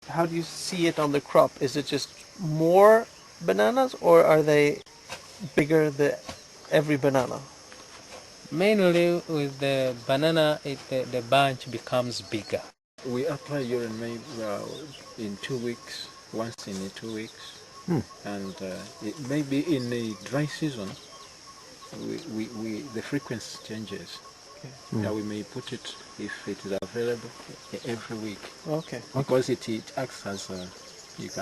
how do you see it on the crop? Is it just more bananas, or are they bigger every banana? Mainly with the banana, the bunch becomes bigger. We apply urine maybe in 2 weeks, once in 2 weeks, and it maybe in the dry season, the frequency changes. Okay. Yeah, we may put it, if it is available, every week. Okay. Because it acts as it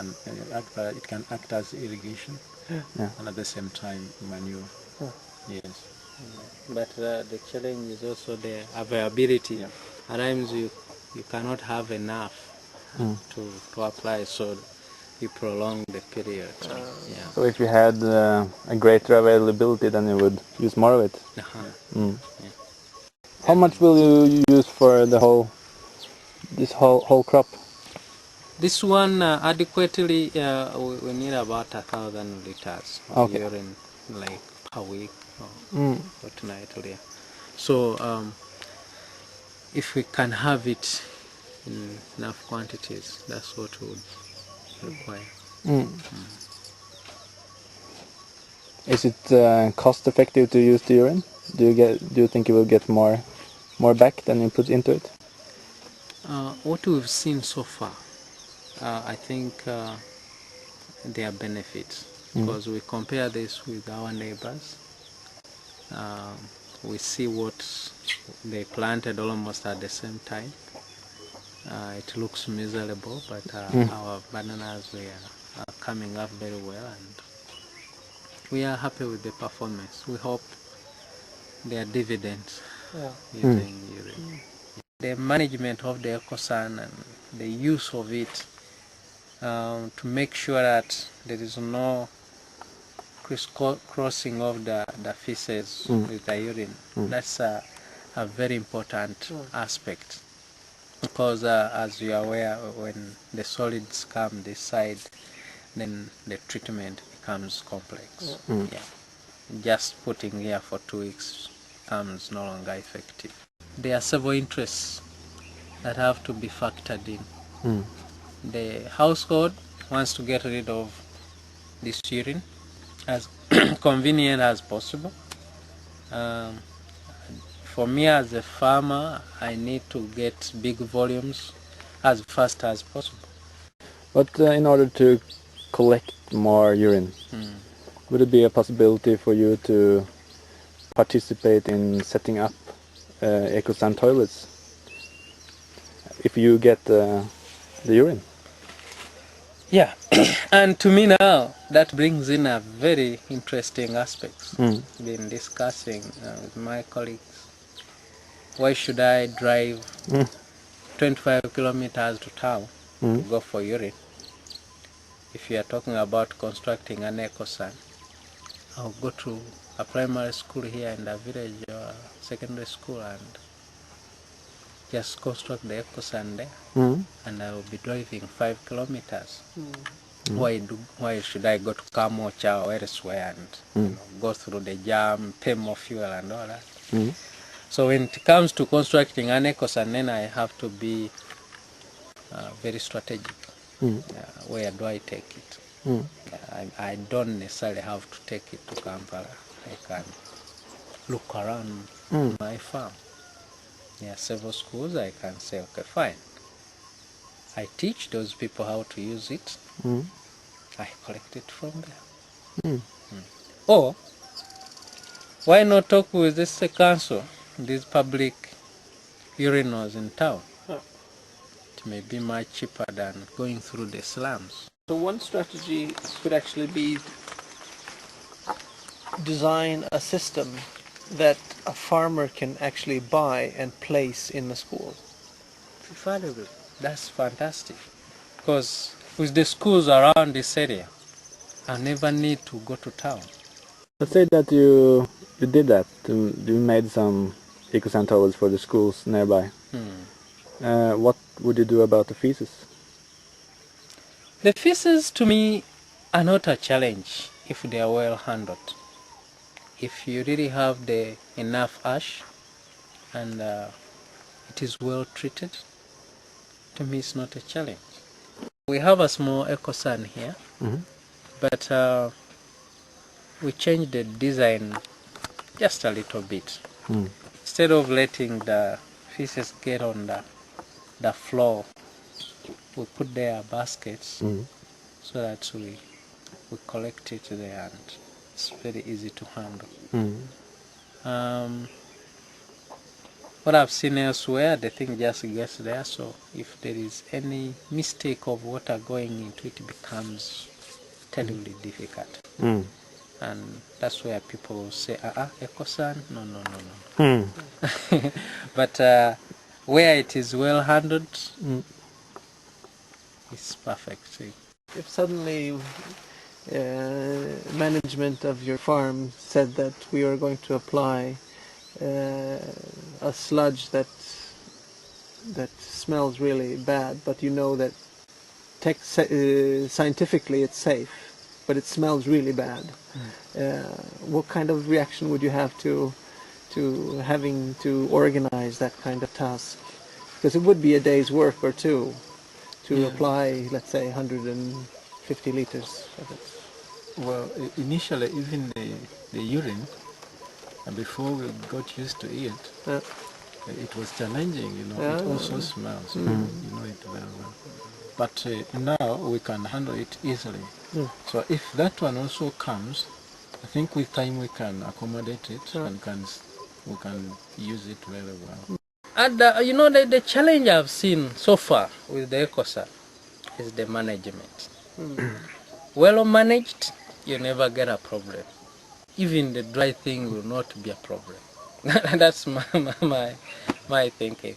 can act as irrigation, Yeah. and at the same time manure. Huh. Yes. But the challenge is also the availability. Yeah. At times you cannot have enough to apply, so you prolong the period. Yeah. So if you had a greater availability, then you would use more of it. Yeah. How much will you use for this whole crop? This one adequately, we need about 1,000 liters of urine, like per week or fortnightly. So if we can have it in enough quantities, that's what we would require. Is it cost effective to use the urine? Do you think you will get more back than you put into it? What we've seen so far, I think there are benefits, because we compare this with our neighbors. We see what they planted almost at the same time. It looks miserable, but our bananas are coming up very well, and we are happy with the performance. We hope there are dividends using urine. The management of the SuSan and the use of it to make sure that there is no crossing of the feces with the urine. That's a very important aspect, because as you are aware, when the solids come this side, then the treatment becomes complex. Yeah. Just putting here for 2 weeks becomes no longer effective. There are several interests that have to be factored in. The household wants to get rid of this urine as convenient as possible. For me as a farmer, I need to get big volumes as fast as possible. But in order to collect more urine, would it be a possibility for you to participate in setting up SuSan toilets if you get the urine? Yeah, and to me now, that brings in a very interesting aspect. Been discussing with my colleagues, why should I drive 25 kilometers to town to go for urine? If you are talking about constructing an SuSan, I'll go to a primary school here in the village or secondary school and just construct the SuSan there, and I will be driving 5 kilometers. Why should I go to Kamocha or elsewhere and go through the jam, pay more fuel and all that? So when it comes to constructing an SuSan, then I have to be very strategic. Where do I take it? I don't necessarily have to take it to Kampala. I can look around my farm. There are several schools. I can say, okay, fine. I teach those people how to use it. I collect it from there. Or why not talk with this council, these public urinals in town? It may be much cheaper than going through the slums. So one strategy could actually be design a system that a farmer can actually buy and place in the school. Valuable. That's fantastic. Because with the schools around this area, I never need to go to town. Let's say that you did that. You made some SuSan toilets for the schools nearby. What would you do about the feces? The feces to me are not a challenge if they are well handled. If you really have enough ash and it is well treated, to me it's not a challenge. We have a small SuSan here, but we changed the design just a little bit. Instead of letting the fishes get on the floor, we put there baskets so that we collect it there, and it's very easy to handle. What I've seen elsewhere, the thing just gets there, so if there is any mistake of water going into it, it becomes terribly difficult. And that's where people will say, SuSan, no. But where it is well handled, it's perfect. If suddenly management of your farm said that we are going to apply a sludge that smells really bad, but you know that scientifically it's safe, but it smells really bad, what kind of reaction would you have to having to organize that kind of task? Because it would be a day's work or two to apply, let's say, 150 liters of it. Well, initially, even the urine, before we got used to it, it was challenging, it also smells, you know it very well. But now we can handle it easily. So if that one also comes, I think with time we can accommodate it and we can use it very well. And the challenge I've seen so far with the SuSan is the management. Well managed, you never get a problem. Even the dry thing will not be a problem. That's my thinking.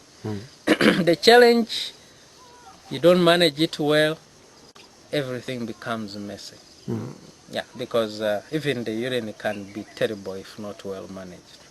The challenge, you don't manage it well, everything becomes messy. Yeah, because even the urine can be terrible if not well managed.